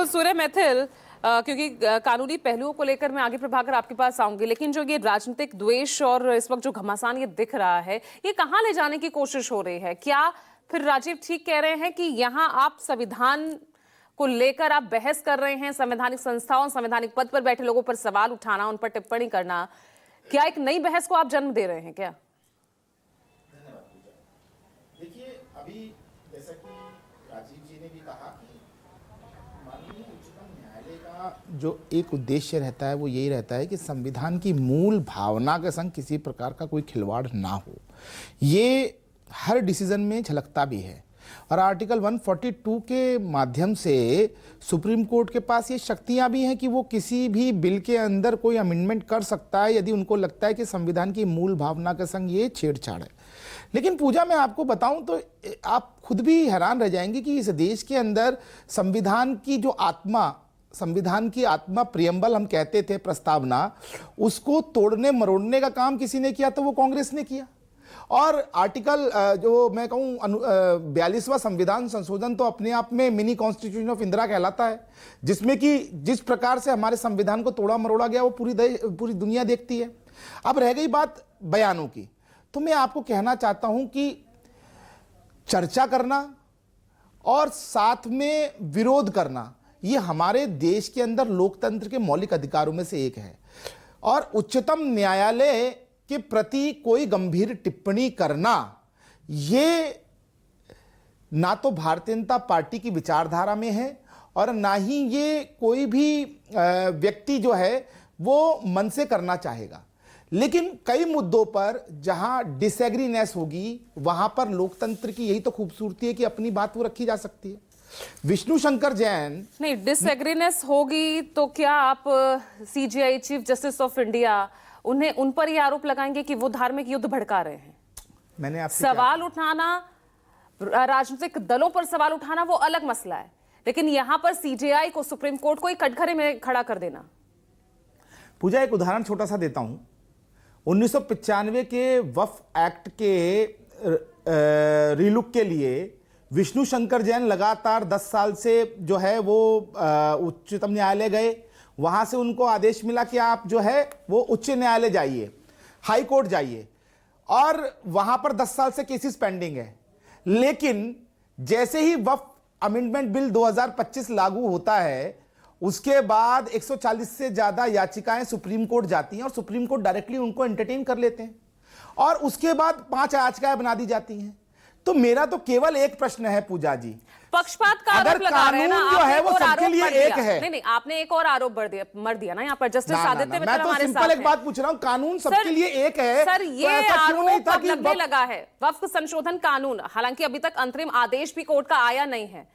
बिल्कुल सूर्य मैथिल, क्योंकि कानूनी पहलुओं को लेकर मैं आगे प्रभाकर आपके पास आऊंगी, लेकिन जो ये राजनीतिक द्वेष और इस वक्त जो घमासान ये दिख रहा है, ये कहां ले जाने की कोशिश हो रही है? क्या फिर राजीव ठीक कह रहे हैं कि यहां आप संविधान को लेकर आप बहस कर रहे हैं, संवैधानिक संस्थाओं, संवैधानिक पद पर बैठे लोगों पर सवाल उठाना, उन पर टिप्पणी करना, क्या एक नई बहस को आप जन्म दे रहे हैं क्या? देखिए, अभी जैसा कि राजीव जी ने भी कहा कि माननीय उच्चतम न्यायालय का जो एक उद्देश्य रहता है वो यही रहता है कि संविधान की मूल भावना के संग किसी प्रकार का कोई खिलवाड़ ना हो। ये हर डिसीजन में झलकता भी है और आर्टिकल 142 के माध्यम से सुप्रीम कोर्ट के पास ये शक्तियां भी हैं कि वो किसी भी बिल के अंदर कोई अमेंडमेंट कर सकता है यदि उनको लगता है कि संविधान की मूल भावना के संग ये छेड़छाड़ है। लेकिन पूजा, मैं आपको बताऊं तो आप खुद भी हैरान रह जाएंगे कि इस देश के अंदर संविधान की जो आत्मा, संविधान की आत्मा प्रियम्बल हम कहते थे, प्रस्तावना, उसको तोड़ने मरोड़ने का काम किसी ने किया तो वो कांग्रेस ने किया। और आर्टिकल जो मैं कहूँ 42वां संविधान संशोधन तो अपने आप में मिनी कॉन्स्टिट्यूशन ऑफ इंदिरा कहलाता है, जिसमें कि जिस प्रकार से हमारे संविधान को तोड़ा मरोड़ा गया वो पूरी दुनिया देखती है। अब रह गई बात बयानों की, तो मैं आपको कहना चाहता हूं कि चर्चा करना और साथ में विरोध करना ये हमारे देश के अंदर लोकतंत्र के मौलिक अधिकारों में से एक है। और उच्चतम न्यायालय के प्रति कोई गंभीर टिप्पणी करना ये ना तो भारतीय जनता पार्टी की विचारधारा में है और ना ही ये कोई भी व्यक्ति जो है वो मन से करना चाहेगा। लेकिन कई मुद्दों पर जहां डिसएग्रीनेस होगी वहां पर लोकतंत्र की यही तो खूबसूरती है कि अपनी बात वो रखी जा सकती है। विष्णु शंकर जैन नहीं, डिसएग्रीनेस होगी तो क्या आप CJI chief justice of India उन पर यह आरोप लगाएंगे कि वो धार्मिक युद्ध भड़का रहे हैं? मैंने आपसे सवाल उठाना, राजनीतिक दलों पर सवाल उठाना वो अलग मसला है, लेकिन यहां पर सीजेआई को, सुप्रीम कोर्ट को एक कटघरे में खड़ा कर देना। पूजा, एक उदाहरण छोटा सा देता हूं। 1995 के वक्फ एक्ट के रीलुक के लिए विष्णु शंकर जैन लगातार 10 साल से जो है वो उच्चतम न्यायालय गए। वहां से उनको आदेश मिला कि आप जो है वो उच्च न्यायालय जाइए, हाई कोर्ट जाइए, और वहां पर 10 साल से केसेस पेंडिंग है। लेकिन जैसे ही वक्फ अमेंडमेंट बिल 2025 लागू होता है, उसके बाद 140 से ज्यादा याचिकाएं सुप्रीम कोर्ट जाती हैं और सुप्रीम कोर्ट डायरेक्टली उनको एंटरटेन कर लेते हैं और उसके बाद 5 याचिकाएं बना दी जाती हैं। तो मेरा तो केवल एक प्रश्न है पूजा जी, पक्षपात का आरोप लगा रहे हैं ना, जो है वो सबके लिए एक है। नहीं, आपने एक और आरोप मर दिया ना यहाँ पर, जस्टिस आदित्य मित्तल मैं तो हमारे सिंपल साथ एक बात पूछ रहा हूँ, कानून सबके लिए एक है। सर, ये आरोप कब लगने लगा है? वक्फ संशोधन कानून, हालांकि अभी तक अंतरिम आदेश भी कोर्ट का आया नहीं है,